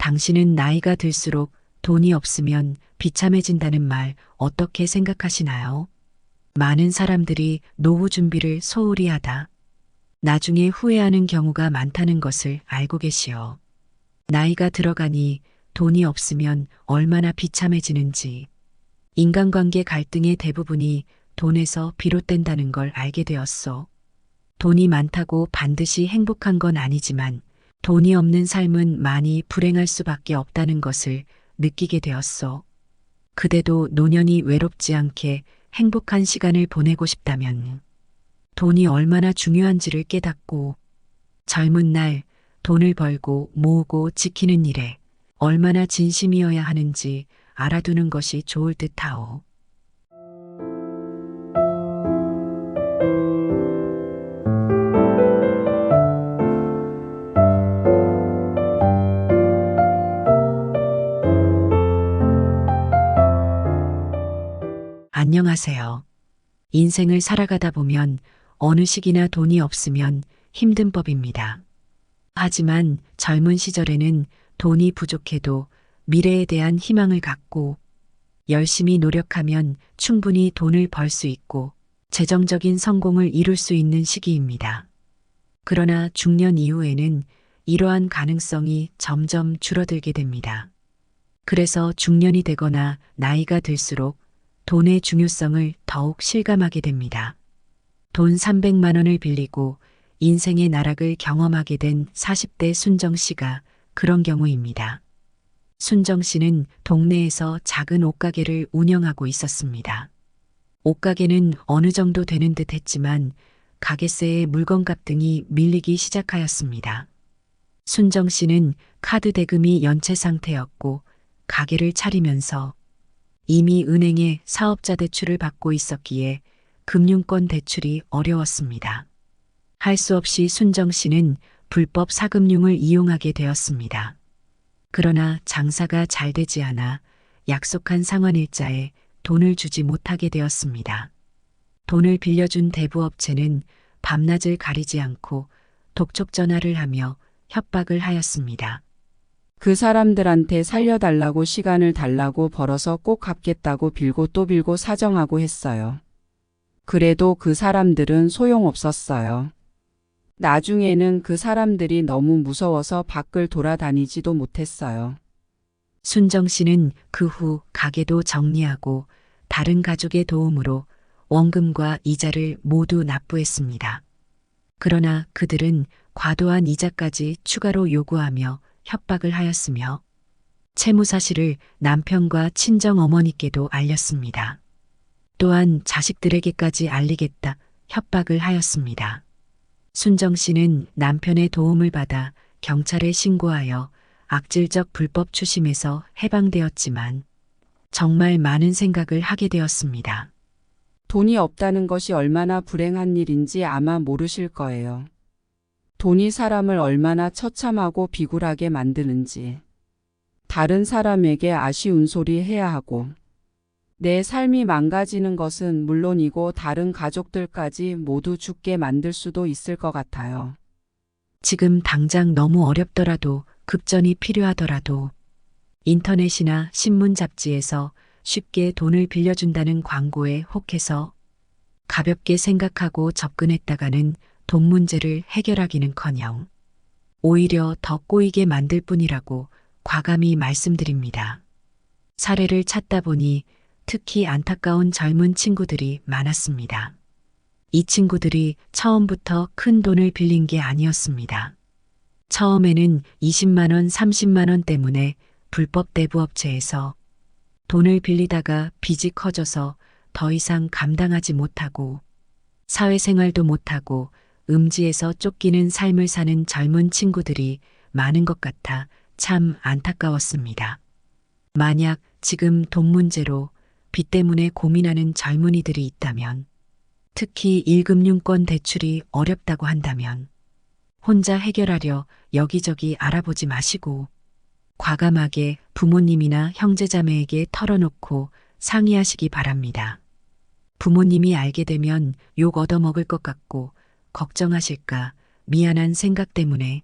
당신은 나이가 들수록 돈이 없으면 비참해진다는 말 어떻게 생각하시나요? 많은 사람들이 노후 준비를 소홀히 하다 나중에 후회하는 경우가 많다는 것을 알고 계시오. 나이가 들어가니 돈이 없으면 얼마나 비참해지는지, 인간관계 갈등의 대부분이 돈에서 비롯된다는 걸 알게 되었소. 돈이 많다고 반드시 행복한 건 아니지만 돈이 없는 삶은 많이 불행할 수밖에 없다는 것을 느끼게 되었소. 그대도 노년이 외롭지 않게 행복한 시간을 보내고 싶다면 돈이 얼마나 중요한지를 깨닫고 젊은 날 돈을 벌고 모으고 지키는 일에 얼마나 진심이어야 하는지 알아두는 것이 좋을 듯하오. 안녕하세요. 인생을 살아가다 보면 어느 시기나 돈이 없으면 힘든 법입니다. 하지만 젊은 시절에는 돈이 부족해도 미래에 대한 희망을 갖고 열심히 노력하면 충분히 돈을 벌 수 있고 재정적인 성공을 이룰 수 있는 시기입니다. 그러나 중년 이후에는 이러한 가능성이 점점 줄어들게 됩니다. 그래서 중년이 되거나 나이가 들수록 돈의 중요성을 더욱 실감하게 됩니다. 돈 300만 원을 빌리고 인생의 나락을 경험하게 된 40대 순정 씨가 그런 경우입니다. 순정 씨는 동네에서 작은 옷가게를 운영하고 있었습니다. 옷가게는 어느 정도 되는 듯 했지만 가게세에 물건값 등이 밀리기 시작하였습니다. 순정 씨는 카드 대금이 연체 상태였고 가게를 차리면서 이미 은행에 사업자 대출을 받고 있었기에 금융권 대출이 어려웠습니다. 할 수 없이 순정 씨는 불법 사금융을 이용하게 되었습니다. 그러나 장사가 잘 되지 않아 약속한 상환일자에 돈을 주지 못하게 되었습니다. 돈을 빌려준 대부업체는 밤낮을 가리지 않고 독촉 전화를 하며 협박을 하였습니다. 그 사람들한테 살려달라고 시간을 달라고 벌어서 꼭 갚겠다고 빌고 또 빌고 사정하고 했어요. 그래도 그 사람들은 소용없었어요. 나중에는 그 사람들이 너무 무서워서 밖을 돌아다니지도 못했어요. 순정 씨는 그 후 가게도 정리하고 다른 가족의 도움으로 원금과 이자를 모두 납부했습니다. 그러나 그들은 과도한 이자까지 추가로 요구하며 협박을 하였으며 채무 사실을 남편과 친정 어머니께도 알렸습니다. 또한 자식들에게까지 알리겠다 협박을 하였습니다. 순정 씨는 남편의 도움을 받아 경찰에 신고하여 악질적 불법 추심에서 해방되었지만 정말 많은 생각을 하게 되었습니다. 돈이 없다는 것이 얼마나 불행한 일인지 아마 모르실 거예요. 돈이 사람을 얼마나 처참하고 비굴하게 만드는지. 다른 사람에게 아쉬운 소리 해야 하고 내 삶이 망가지는 것은 물론이고 다른 가족들까지 모두 죽게 만들 수도 있을 것 같아요. 지금 당장 너무 어렵더라도 급전이 필요하더라도 인터넷이나 신문 잡지에서 쉽게 돈을 빌려준다는 광고에 혹해서 가볍게 생각하고 접근했다가는 돈 문제를 해결하기는커녕 오히려 더 꼬이게 만들 뿐이라고 과감히 말씀드립니다. 사례를 찾다 보니 특히 안타까운 젊은 친구들이 많았습니다. 이 친구들이 처음부터 큰 돈을 빌린 게 아니었습니다. 처음에는 20만 원, 30만 원 때문에 불법 대부업체에서 돈을 빌리다가 빚이 커져서 더 이상 감당하지 못하고 사회생활도 못하고 음지에서 쫓기는 삶을 사는 젊은 친구들이 많은 것 같아 참 안타까웠습니다. 만약 지금 돈 문제로 빚 때문에 고민하는 젊은이들이 있다면, 특히 1금융권 대출이 어렵다고 한다면 혼자 해결하려 여기저기 알아보지 마시고 과감하게 부모님이나 형제자매에게 털어놓고 상의하시기 바랍니다. 부모님이 알게 되면 욕 얻어먹을 것 같고 걱정하실까 미안한 생각 때문에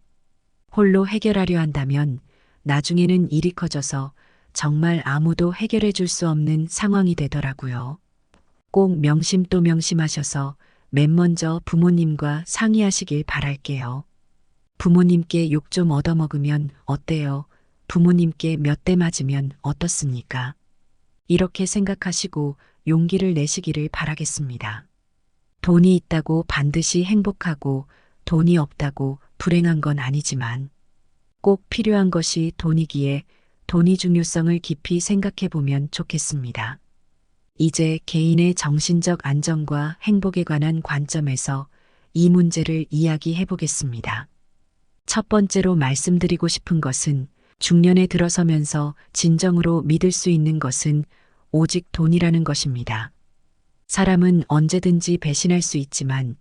홀로 해결하려 한다면 나중에는 일이 커져서 정말 아무도 해결해 줄 수 없는 상황이 되더라고요. 꼭 명심 또 명심하셔서 맨 먼저 부모님과 상의하시길 바랄게요. 부모님께 욕 좀 얻어먹으면 어때요? 부모님께 몇 대 맞으면 어떻습니까? 이렇게 생각하시고 용기를 내시기를 바라겠습니다. 돈이 있다고 반드시 행복하고 돈이 없다고 불행한 건 아니지만 꼭 필요한 것이 돈이기에 돈의 중요성을 깊이 생각해 보면 좋겠습니다. 이제 개인의 정신적 안정과 행복에 관한 관점에서 이 문제를 이야기해 보겠습니다. 첫 번째로 말씀드리고 싶은 것은 중년에 들어서면서 진정으로 믿을 수 있는 것은 오직 돈이라는 것입니다. 사람은 언제든지 배신할 수 있지만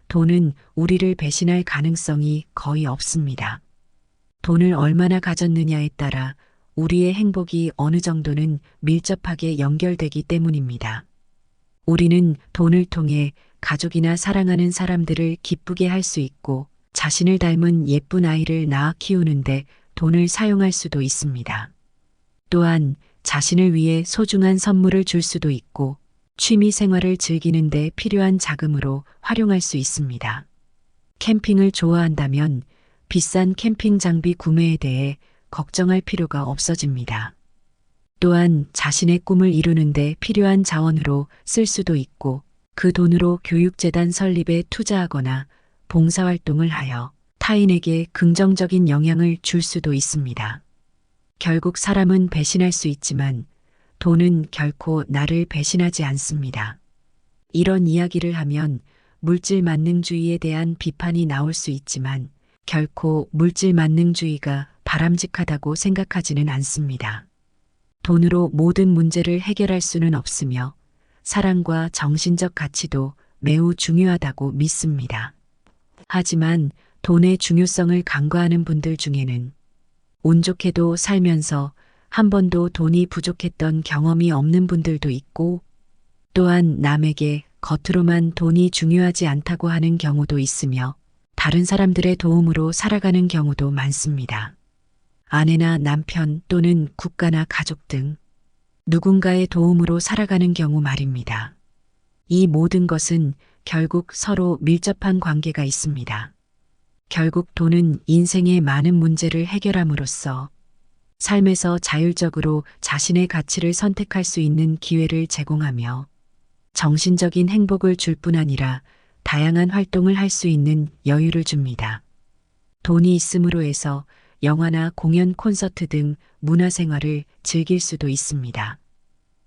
돈은 우리를 배신할 가능성이 거의 없습니다. 돈을 얼마나 가졌느냐에 따라 우리의 행복이 어느 정도는 밀접하게 연결되기 때문입니다. 우리는 돈을 통해 가족이나 사랑하는 사람들을 기쁘게 할 수 있고 자신을 닮은 예쁜 아이를 낳아 키우는데 돈을 사용할 수도 있습니다. 또한 자신을 위해 소중한 선물을 줄 수도 있고 취미 생활을 즐기는데 필요한 자금으로 활용할 수 있습니다. 캠핑을 좋아한다면 비싼 캠핑 장비 구매에 대해 걱정할 필요가 없어집니다. 또한 자신의 꿈을 이루는데 필요한 자원으로 쓸 수도 있고 그 돈으로 교육재단 설립에 투자하거나 봉사활동을 하여 타인에게 긍정적인 영향을 줄 수도 있습니다. 결국 사람은 배신할 수 있지만 돈은 결코 나를 배신하지 않습니다. 이런 이야기를 하면 물질 만능주의에 대한 비판이 나올 수 있지만 결코 물질 만능주의가 바람직하다고 생각하지는 않습니다. 돈으로 모든 문제를 해결할 수는 없으며 사랑과 정신적 가치도 매우 중요하다고 믿습니다. 하지만 돈의 중요성을 간과하는 분들 중에는 운 좋게도 살면서 한 번도 돈이 부족했던 경험이 없는 분들도 있고 또한 남에게 겉으로만 돈이 중요하지 않다고 하는 경우도 있으며 다른 사람들의 도움으로 살아가는 경우도 많습니다. 아내나 남편 또는 국가나 가족 등 누군가의 도움으로 살아가는 경우 말입니다. 이 모든 것은 결국 서로 밀접한 관계가 있습니다. 결국 돈은 인생의 많은 문제를 해결함으로써 삶에서 자율적으로 자신의 가치를 선택할 수 있는 기회를 제공하며 정신적인 행복을 줄 뿐 아니라 다양한 활동을 할 수 있는 여유를 줍니다. 돈이 있음으로 해서 영화나 공연, 콘서트 등 문화생활을 즐길 수도 있습니다.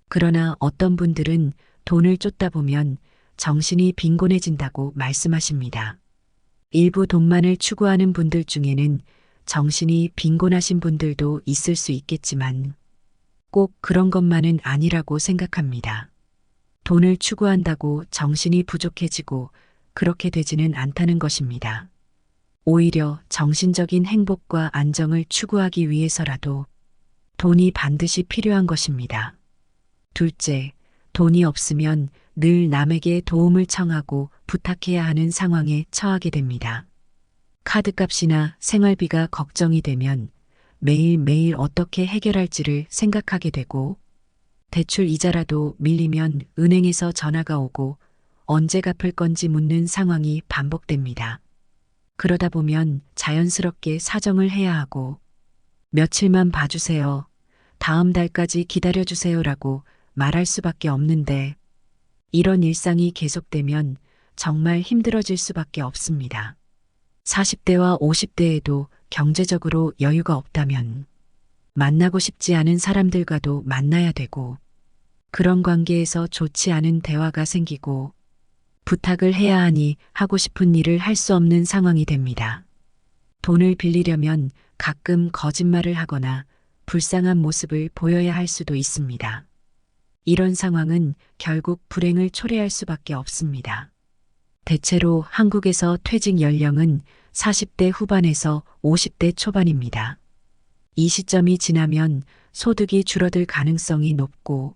그러나 어떤 분들은 돈을 쫓다 보면 정신이 빈곤해진다고 말씀하십니다. 일부 돈만을 추구하는 분들 중에는 정신이 빈곤하신 분들도 있을 수 있겠지만 꼭 그런 것만은 아니라고 생각합니다. 돈을 추구한다고 정신이 부족해지고 그렇게 되지는 않다는 것입니다. 오히려 정신적인 행복과 안정을 추구하기 위해서라도 돈이 반드시 필요한 것입니다. 둘째, 돈이 없으면 늘 남에게 도움을 청하고 부탁해야 하는 상황에 처하게 됩니다. 카드값이나 생활비가 걱정이 되면 매일매일 어떻게 해결할지를 생각하게 되고 대출 이자라도 밀리면 은행에서 전화가 오고 언제 갚을 건지 묻는 상황이 반복됩니다. 그러다 보면 자연스럽게 사정을 해야 하고 며칠만 봐주세요. 다음 달까지 기다려주세요라고 말할 수밖에 없는데 이런 일상이 계속되면 정말 힘들어질 수밖에 없습니다. 40대와 50대에도 경제적으로 여유가 없다면 만나고 싶지 않은 사람들과도 만나야 되고 그런 관계에서 좋지 않은 대화가 생기고 부탁을 해야 하니 하고 싶은 일을 할 수 없는 상황이 됩니다. 돈을 빌리려면 가끔 거짓말을 하거나 불쌍한 모습을 보여야 할 수도 있습니다. 이런 상황은 결국 불행을 초래할 수밖에 없습니다. 대체로 한국에서 퇴직 연령은 40대 후반에서 50대 초반입니다. 이 시점이 지나면 소득이 줄어들 가능성이 높고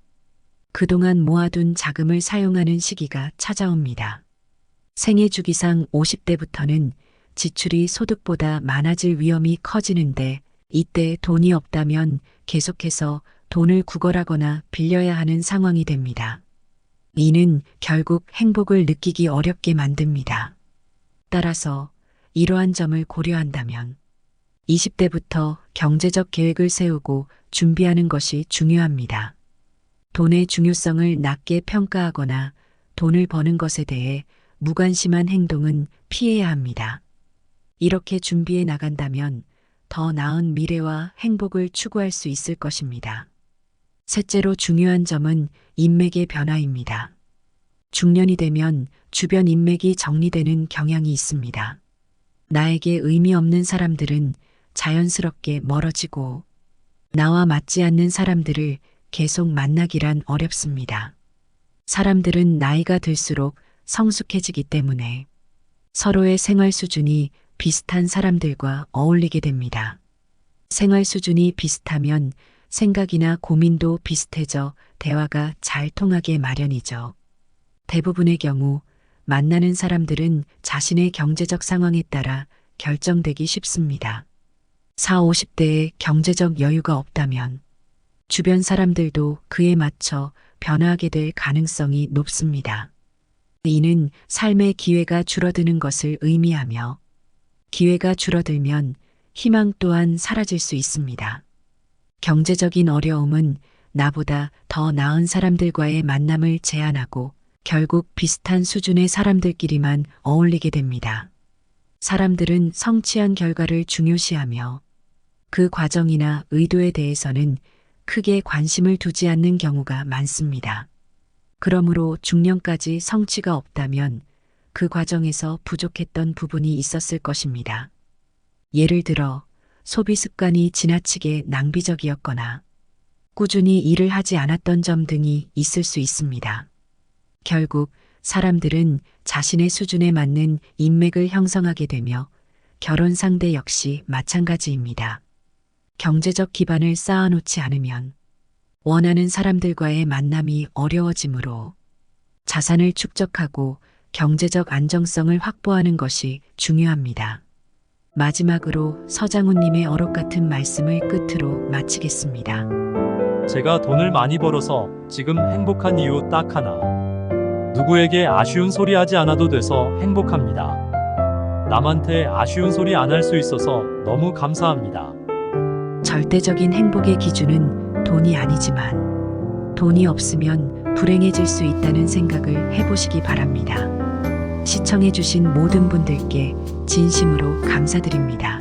그동안 모아둔 자금을 사용하는 시기가 찾아옵니다. 생애 주기상 50대부터는 지출이 소득보다 많아질 위험이 커지는데 이때 돈이 없다면 계속해서 돈을 구걸하거나 빌려야 하는 상황이 됩니다. 이는 결국 행복을 느끼기 어렵게 만듭니다. 따라서 이러한 점을 고려한다면 20대부터 경제적 계획을 세우고 준비하는 것이 중요합니다. 돈의 중요성을 낮게 평가하거나 돈을 버는 것에 대해 무관심한 행동은 피해야 합니다. 이렇게 준비해 나간다면 더 나은 미래와 행복을 추구할 수 있을 것입니다. 셋째로 중요한 점은 인맥의 변화입니다. 중년이 되면 주변 인맥이 정리되는 경향이 있습니다. 나에게 의미 없는 사람들은 자연스럽게 멀어지고 나와 맞지 않는 사람들을 계속 만나기란 어렵습니다. 사람들은 나이가 들수록 성숙해지기 때문에 서로의 생활 수준이 비슷한 사람들과 어울리게 됩니다. 생활 수준이 비슷하면 생각이나 고민도 비슷해져 대화가 잘 통하게 마련이죠. 대부분의 경우 만나는 사람들은 자신의 경제적 상황에 따라 결정되기 쉽습니다. 40, 50대에 경제적 여유가 없다면 주변 사람들도 그에 맞춰 변화하게 될 가능성이 높습니다. 이는 삶의 기회가 줄어드는 것을 의미하며 기회가 줄어들면 희망 또한 사라질 수 있습니다. 경제적인 어려움은 나보다 더 나은 사람들과의 만남을 제한하고 결국 비슷한 수준의 사람들끼리만 어울리게 됩니다. 사람들은 성취한 결과를 중요시하며 그 과정이나 의도에 대해서는 크게 관심을 두지 않는 경우가 많습니다. 그러므로 중년까지 성취가 없다면 그 과정에서 부족했던 부분이 있었을 것입니다. 예를 들어 소비 습관이 지나치게 낭비적이었거나 꾸준히 일을 하지 않았던 점 등이 있을 수 있습니다. 결국 사람들은 자신의 수준에 맞는 인맥을 형성하게 되며 결혼 상대 역시 마찬가지입니다. 경제적 기반을 쌓아놓지 않으면 원하는 사람들과의 만남이 어려워지므로 자산을 축적하고 경제적 안정성을 확보하는 것이 중요합니다. 마지막으로 서장훈님의 어록 같은 말씀을 끝으로 마치겠습니다. 제가 돈을 많이 벌어서 지금 행복한 이유 딱 하나. 누구에게 아쉬운 소리 하지 않아도 돼서 행복합니다. 남한테 아쉬운 소리 안 할 수 있어서 너무 감사합니다. 절대적인 행복의 기준은 돈이 아니지만 돈이 없으면 불행해질 수 있다는 생각을 해보시기 바랍니다. 시청해주신 모든 분들께 진심으로 감사드립니다.